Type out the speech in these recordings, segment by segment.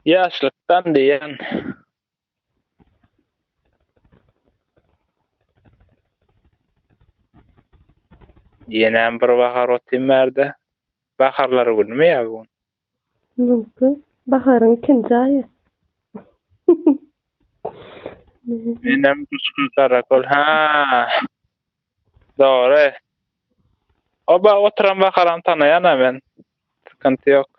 Ýaşlykdan diýen. Ýenem bir bahar otym bärde. Baharlar günümi ýagun. Mümkün. Baharın ikinji aýy. Ýenem gusgul karakol. Ha. Dogry. Oba oturan bakaram tanaýan men. Sıkıntı yok.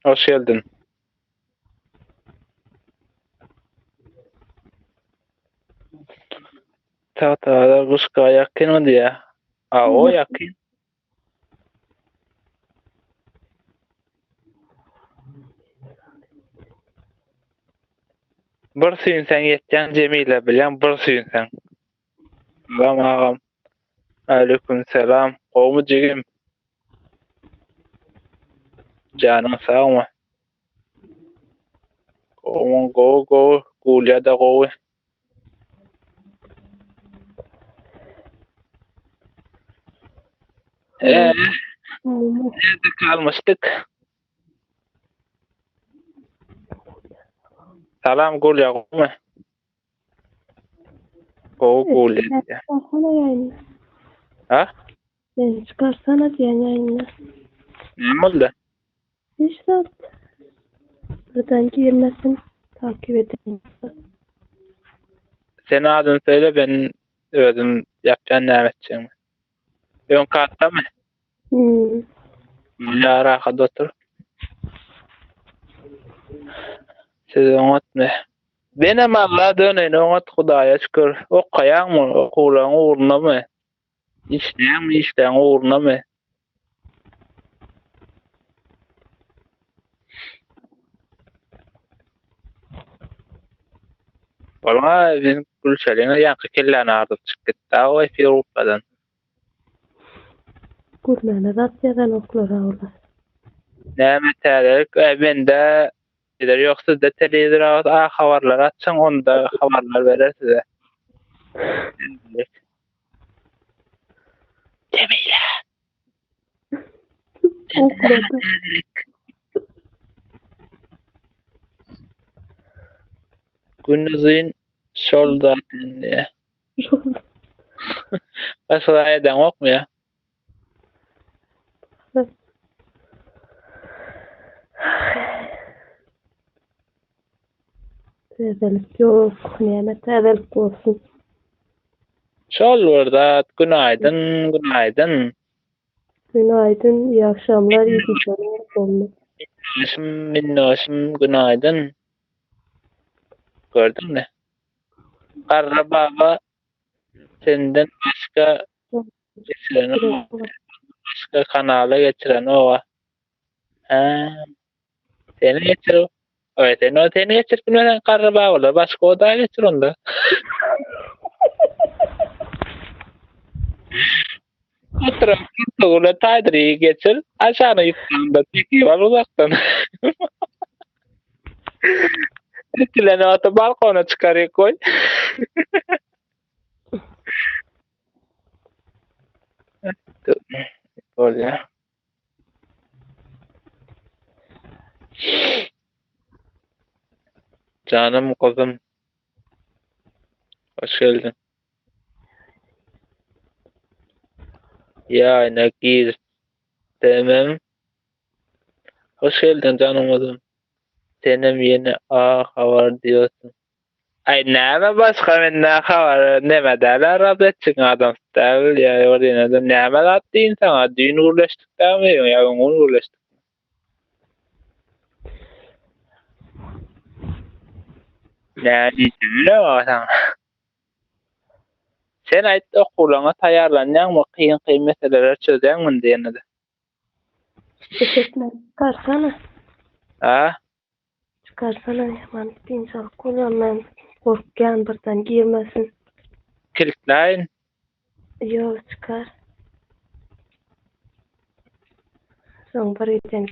Hoş geldin. Ta gusga yakın mı diye. O yakın. Bir süýünsen ýetjen Jemile bilen bir süýünsen. Salam agam. Aleyküm selam. Gowmy jigim. Janyň sagmy? Go. Gulya da gowy. Nerede kalmıştık? Salam Gulya gowy? Gulya. Çıkarsana yayını. Ha? Beni çıkarsana diyen yayını. Ne oldu? İşte buradan girmesin. Takip edin. Sen adını söyle, ben özüm yapacağım, ne edeceğim. Ön katta mı? Ya rahat otur. Siz unutma. Benim Allah döneyin, unut Hudaya şükür. Okayan mı? Okulan uğruna mı? İşleyen uğruna mı? Bana bizim Gülşen'e yankı kellerini ardıp çıkıp gitti. O hep Avrupa'dan. Gurmana Rusya'dan oklara olar. Ne metelik, ben de yoksa da televizyon haberler açsan, onda haberler verir size. Cemile. Okulada. Gündüzün solda diye. Başka eden yok mu ya? Tezelik yok. Neyme tezelik olsun. Sol burada. Günaydın. Günaydın, iyi akşamlar, iyi geceler. Minnoşum günaydın. Gördün mü? Karra baba senden başka kanala geçiren o var. Seni geçir o. Evet, seni geçir. Bilmeden karra baba olur. Başka o da geçir onda. Oturan kurtuluğuna taydırıyı geçir. Aşağına yıktığında teki var uzaktan. Etileni atıp balkona çıkarıyor koy. Ol ya. Canım kızım. Hoş geldin. Ya Nakir. Tamam. Hoş geldin canım kızım. Senem yeni haber diyorsun. Ay näme başka men ne haber? Näme derler rabetçin adam. Değil ya ordin adam. Näme atdyn sana? Dün uğraştık da mı? Ya onu uğraştık. Ne diyeceğim ne sana? Sen ayt okuluna tayarlanyan mı? Kıyın meseleler çözen mi diyene de? Çıkarsana. Ha? Çıkarsana yaman pinsal koyamam. Korkyan birden girmesin. Kilitleyin. Yo çıkar. Son bir iten